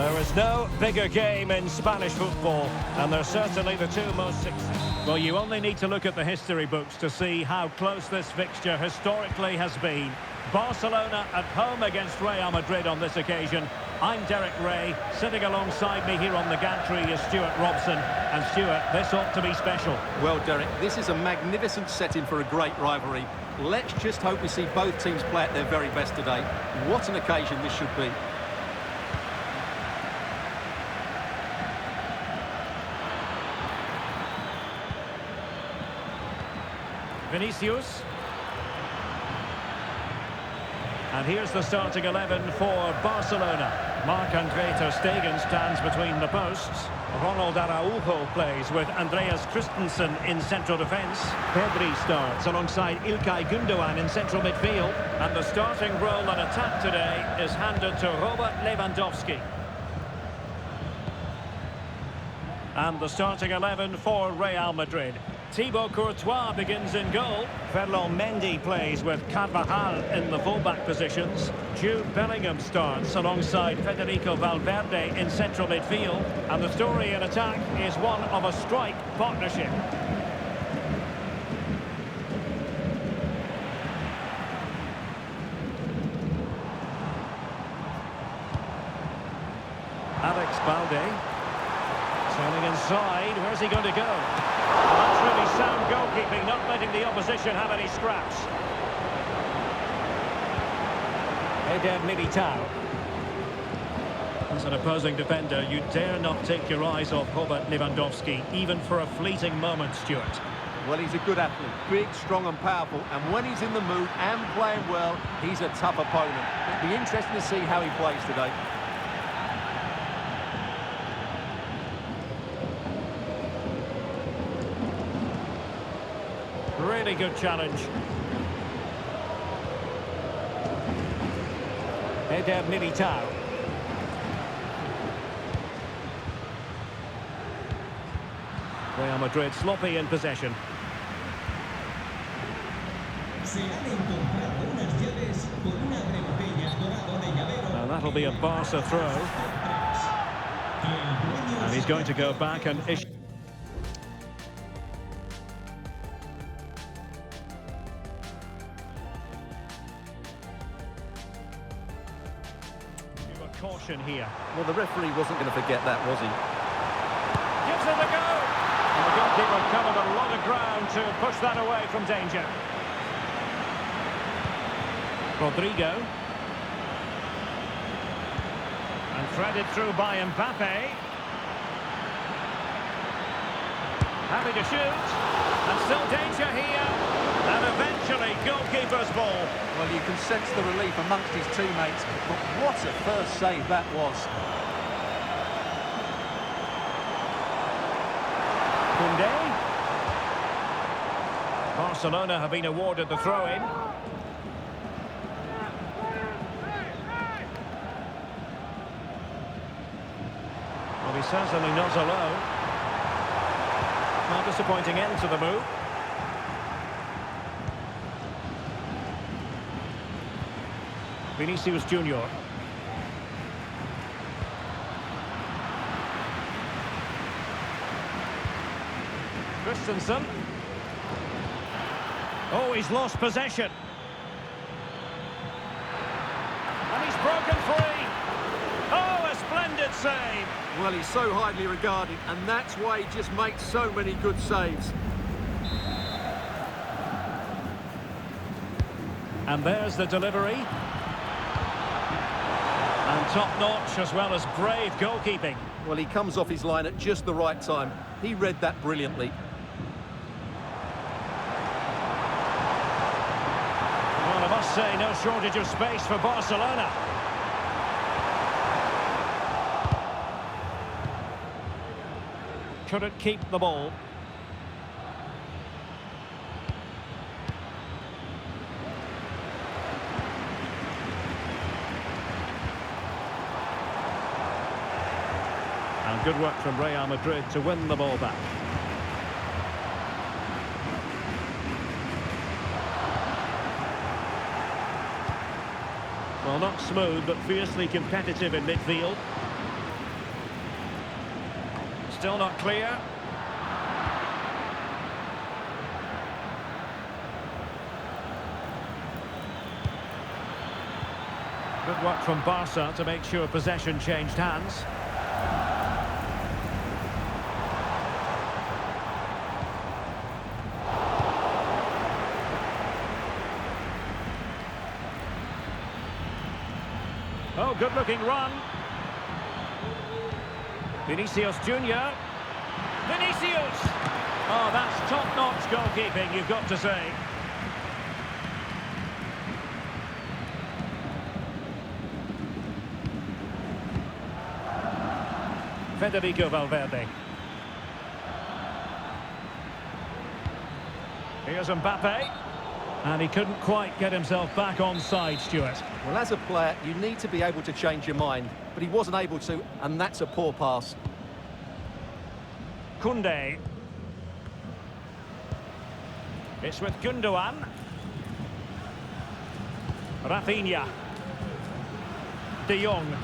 There is no bigger game in Spanish football, and they're certainly the two most successful. Well, you only need to look at the history books to see how close this fixture historically has been. Barcelona at home against Real Madrid on this occasion. I'm Derek Ray. Sitting alongside me here on the gantry is Stuart Robson. And Stuart, this ought to be special. Well, Derek, this is a magnificent setting for a great rivalry. Let's just hope we see both teams play at their very best today. What an occasion this should be. Vinicius. And here's the starting 11 for Barcelona. Marc-Andre ter Stegen stands between the posts. Ronald Araujo plays with Andreas Christensen in central defence. Pedri starts alongside İlkay Gündoğan in central midfield. And the starting role on attack today is handed to Robert Lewandowski. And the starting 11 for Real Madrid. Thibaut Courtois begins in goal. Ferland Mendy plays with Carvajal in the fullback positions. Jude Bellingham starts alongside Federico Valverde in central midfield. And the story in attack is one of a strike partnership. Alex Balde. Turning inside, where's he going to go? That's really sound goalkeeping, not letting the opposition have any scraps. Eder Militao. As an opposing defender, you dare not take your eyes off Robert Lewandowski, even for a fleeting moment, Stuart. Well, he's a good athlete, big, strong and powerful, and when he's in the mood and playing well, he's a tough opponent. It'll be interesting to see how he plays today. Really good challenge. Eder Militao. Real Madrid sloppy in possession. Now that'll be a Barca throw. And he's going to go back and issue. Caution here. Well, the referee wasn't going to forget that, was he? Gives it a go! And the goalkeeper covered a lot of ground to push that away from danger. Rodrigo. And threaded through by Mbappe. Happy to shoot. And still danger here. And eventually, goalkeeper's ball. Well, you can sense the relief amongst his teammates, but what a first save that was. Koundé. Barcelona have been awarded the throw-in. Well, he's certainly not alone. Not disappointing end to the move. Vinicius Junior. Christensen. Oh, he's lost possession. And he's broken free. Oh, a splendid save. Well, he's so highly regarded, and that's why he just makes so many good saves. And there's the delivery. And top-notch as well as brave goalkeeping. Well, he comes off his line at just the right time. He read that brilliantly. Well, I must say, no shortage of space for Barcelona. Couldn't keep the ball. And good work from Real Madrid to win the ball back. Well, not smooth, but fiercely competitive in midfield. Still not clear. Good work from Barca to make sure possession changed hands. Oh, good-looking run. Vinicius Junior. Vinicius! Oh, that's top-notch goalkeeping, you've got to say. Federico Valverde. Here's Mbappe. And he couldn't quite get himself back on side, Stuart. Well, as a player, you need to be able to change your mind, but he wasn't able to, and that's a poor pass. Koundé. It's with Gundogan. Rafinha. De Jong.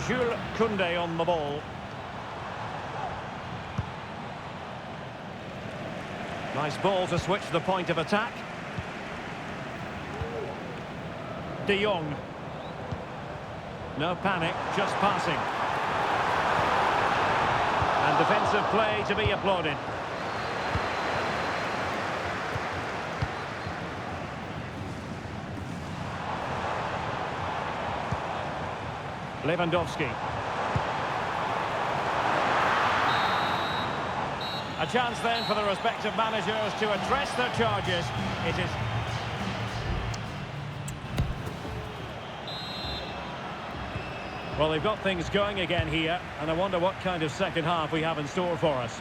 Jules Koundé on the ball. Nice ball to switch the point of attack. De Jong. No panic, just passing. And defensive play to be applauded. Lewandowski. A chance then for the respective managers to address their charges. It is... Well, they've got things going again here, and I wonder what kind of second half we have in store for us.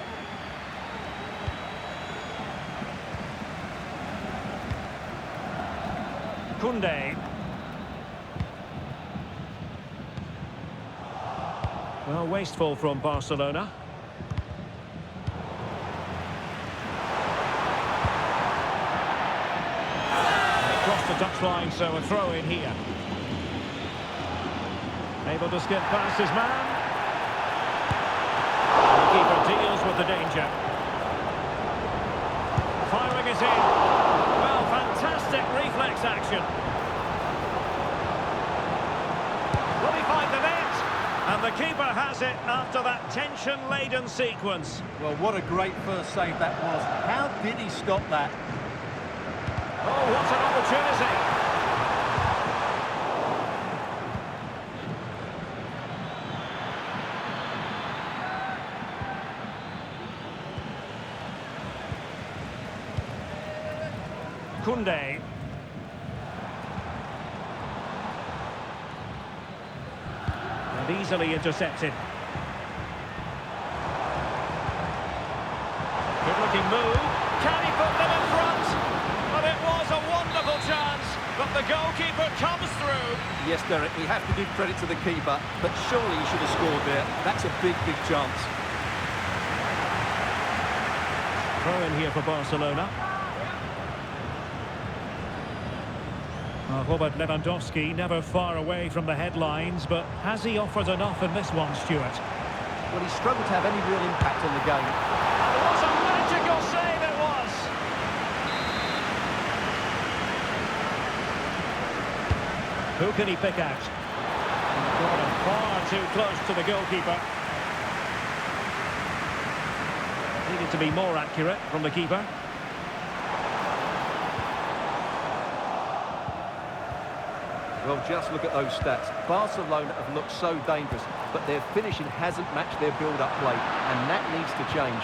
Koundé. Well, wasteful from Barcelona. Across the touchline, so a throw in here. Able to skip past his man. The keeper deals with the danger. Firing it in. Well, fantastic reflex action. Will he find the net? And the keeper has it after that tension-laden sequence. Well, what a great first save that was. How did he stop that? Oh, what an opportunity. Koundé. And easily intercepted. Good-looking move. Can he put them in front? But it was a wonderful chance, but the goalkeeper comes through. Yes, Derek, we have to give credit to the keeper, but surely he should have scored there. That's a big, big chance. Throw in here for Barcelona. Robert Lewandowski never far away from the headlines, but has he offered enough in this one, Stuart? Well, he struggled to have any real impact on the game. And it was a magical save, it was! Who can he pick out? Got him far too close to the goalkeeper. Needed to be more accurate from the keeper. Well, just look at those stats. Barcelona have looked so dangerous, but their finishing hasn't matched their build-up play, and that needs to change.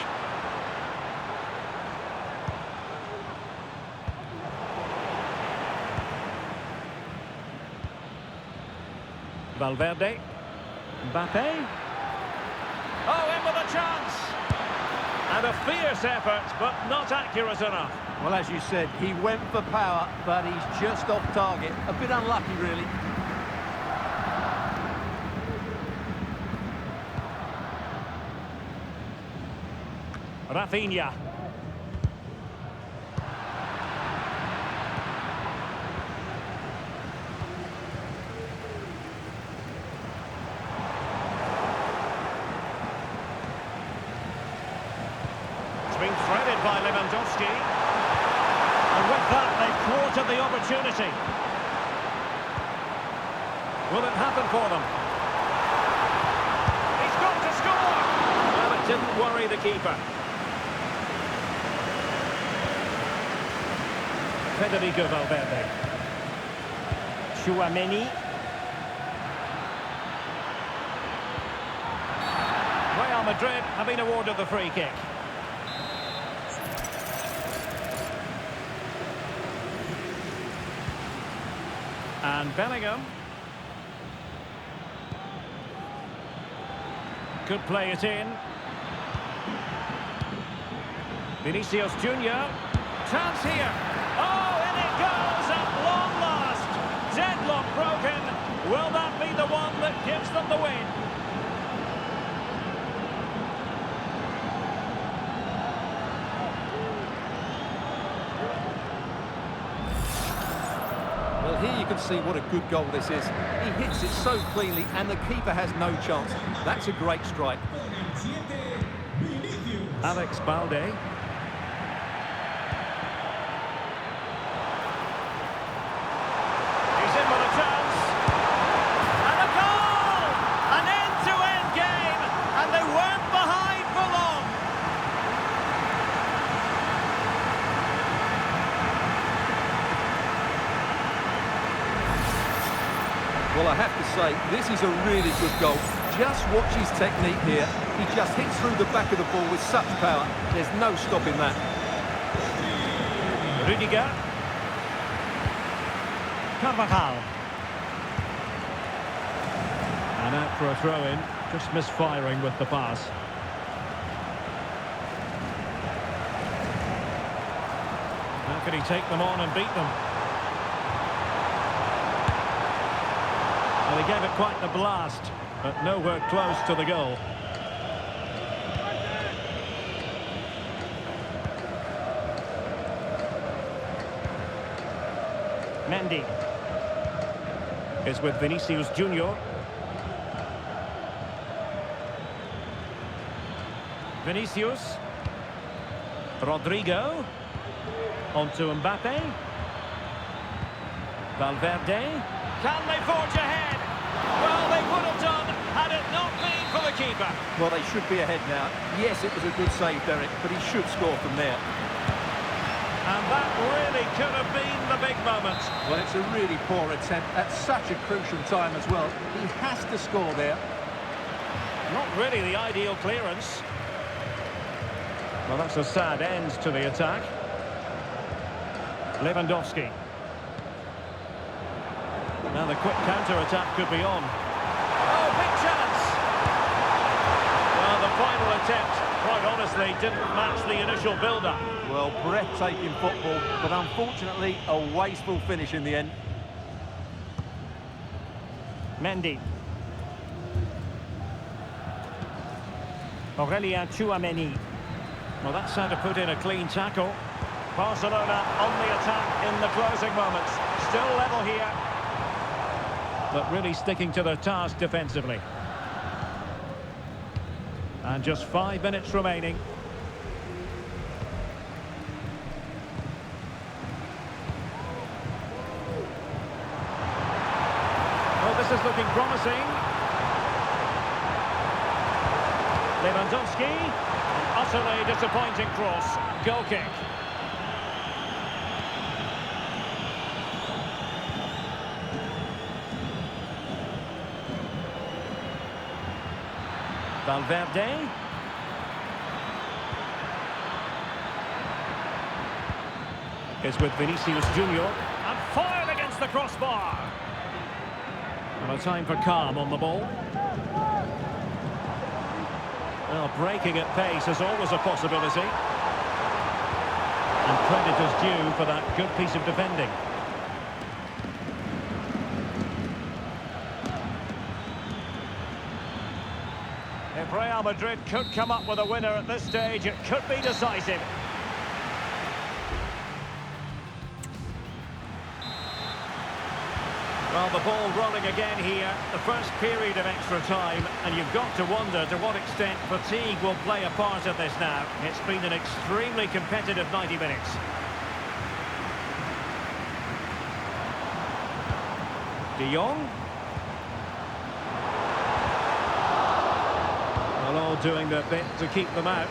Valverde. Mbappe. Oh, in with a chance! And a fierce effort, but not accurate enough. Well, as you said, he went for power, but he's just off target. A bit unlucky, really. Rafinha. It's been threaded by Lewandowski. And with that, they've thwarted the opportunity. Will it happen for them? He's got to score! Well, it didn't worry the keeper. Federico Valverde. Tchouaméni. Real Madrid have been awarded the free kick. And Bellingham. Could play it in. Vinicius Junior. Chance here. Oh, and it goes at long last. Deadlock broken. Will that be the one that gives them the win? Well, here you can see what a good goal this is. He hits it so cleanly and the keeper has no chance. That's a great strike. Alex Balde. He's in with a chance. And a goal! An end-to-end game, and they weren't behind for long. Well, I have to say, this is a really good goal. Just watch his technique here. He just hits through the back of the ball with such power. There's no stopping that. Rudiger. Carvajal. And out for a throw-in. Just misfiring with the pass. How can he take them on and beat them? Well, he gave it quite the blast, but nowhere close to the goal. Mendy is with Vinicius Junior. Vinicius. Rodrigo. Onto Mbappe. Valverde. Can they forge ahead? Well, they would have done had it not been for the keeper. Well, they should be ahead now. Yes, it was a good save, Derek, but he should score from there. And that really could have been the big moment. Well, it's a really poor attempt at such a crucial time as well. He has to score there. Not really the ideal clearance. Well, that's a sad end to the attack. Lewandowski. Now the quick counter-attack could be on. Oh, big chance! Well, the final attempt, quite honestly, didn't match the initial build-up. Well, breathtaking football, but unfortunately a wasteful finish in the end. Mendy. Aurelien Tchouaméni. Well, that's how to put in a clean tackle. Barcelona on the attack in the closing moments. Still level here. But really sticking to their task defensively. And just 5 minutes remaining. Well, this is looking promising. Lewandowski. An utterly disappointing cross. Goal kick. Valverde. Is with Vinicius Junior. And fired against the crossbar. And a time for calm on the ball. Well, breaking at pace is always a possibility. And credit is due for that good piece of defending. If Real Madrid could come up with a winner at this stage, it could be decisive. Well, the ball rolling again here, the first period of extra time, and you've got to wonder to what extent fatigue will play a part of this now. It's been an extremely competitive 90 minutes. De Jong. Well, all doing their bit to keep them out.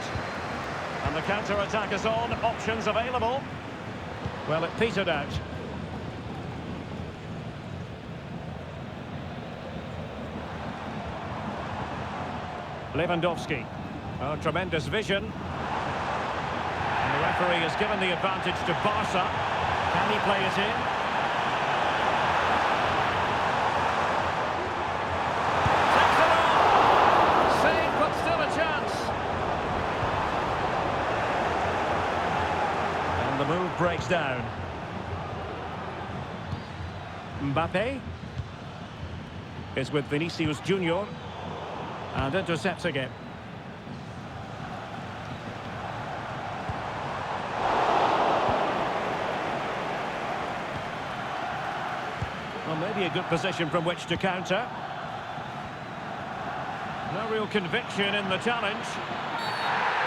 And the counter-attack is on, options available. Well, it petered out. Lewandowski. Oh, tremendous vision. And the referee has given the advantage to Barca. Can he play it in? Takes it on! Save, but still a chance. And the move breaks down. Mbappe is with Vinicius Junior. And intercepts again. Well, maybe a good position from which to counter. No real conviction in the challenge.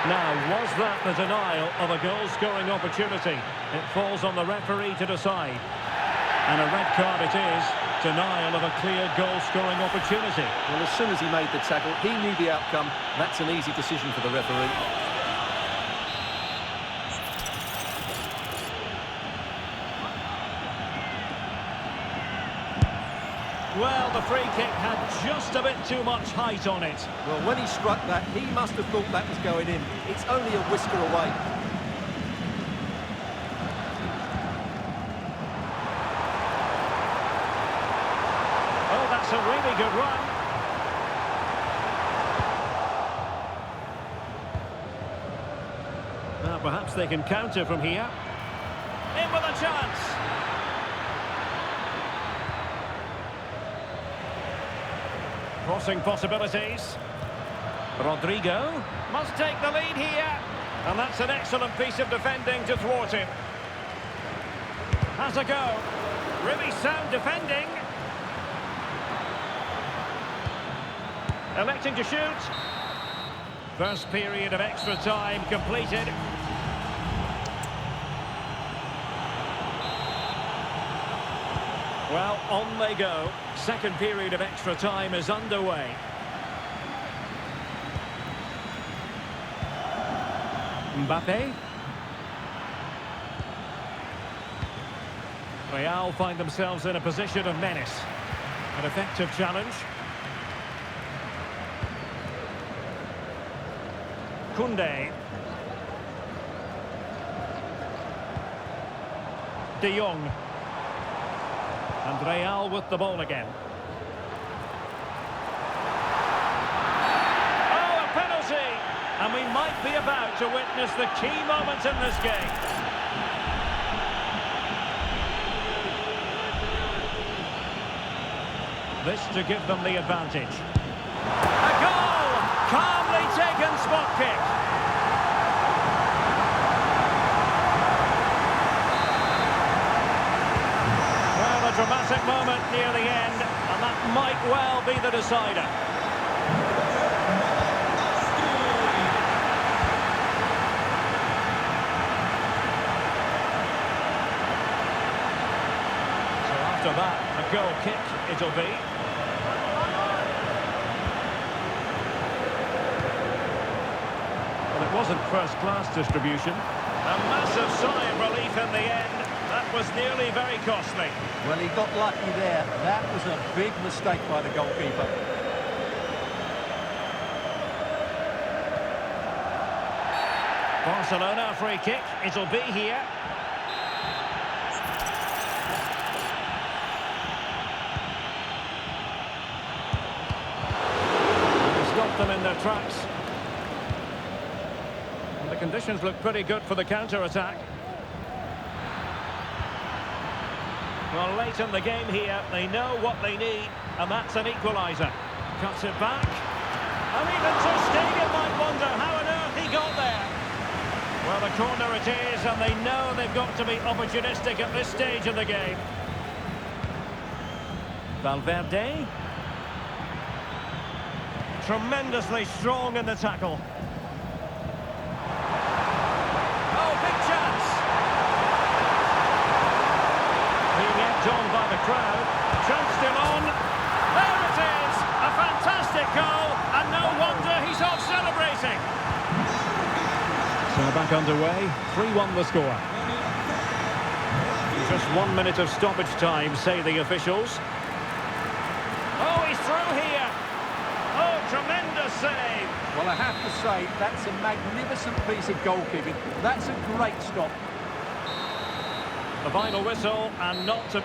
Now, was that the denial of a goal-scoring opportunity? It falls on the referee to decide. And a red card it is. Denial of a clear goal-scoring opportunity. Well, as soon as he made the tackle, he knew the outcome. That's an easy decision for the referee. Well, the free kick had just a bit too much height on it. Well, when he struck that, he must have thought that was going in. It's only a whisker away. That's a really good run. Now perhaps they can counter from here. In with a chance. Crossing possibilities. Rodrigo must take the lead here. And that's an excellent piece of defending to thwart him. Has a go. Really sound defending. Electing to shoot. First period of extra time completed. Well, on they go. Second period of extra time is underway. Mbappe. Real find themselves in a position of menace. An effective challenge. Koundé. De Jong. And Real with the ball again. Oh, a penalty! And we might be about to witness the key moment in this game. This to give them the advantage. A goal! Calmly taken spot kick. Well, a dramatic moment near the end, and that might well be the decider. So after that, a goal kick it'll be. It wasn't first-class distribution. A massive sigh of relief in the end. That was nearly very costly. Well, he got lucky there. That was a big mistake by the goalkeeper. Barcelona free kick. It'll be here. Stop them in their tracks. The conditions look pretty good for the counter-attack. Well, late in the game here, they know what they need, and that's an equaliser. Cuts it back. And even Ter Stegen might wonder how on earth he got there. Well, the corner it is, and they know they've got to be opportunistic at this stage of the game. Valverde. Tremendously strong in the tackle. Oh, big chance! Being egged on by the crowd. Chance still on. There it is! A fantastic goal, and no wonder he's off celebrating. So back underway, 3-1 the score. Just 1 minute of stoppage time, say the officials. Oh, he's through here. Oh, tremendous save. Well, I have to say, that's a magnificent piece of goalkeeping. That's a great stop. The final whistle, and not to...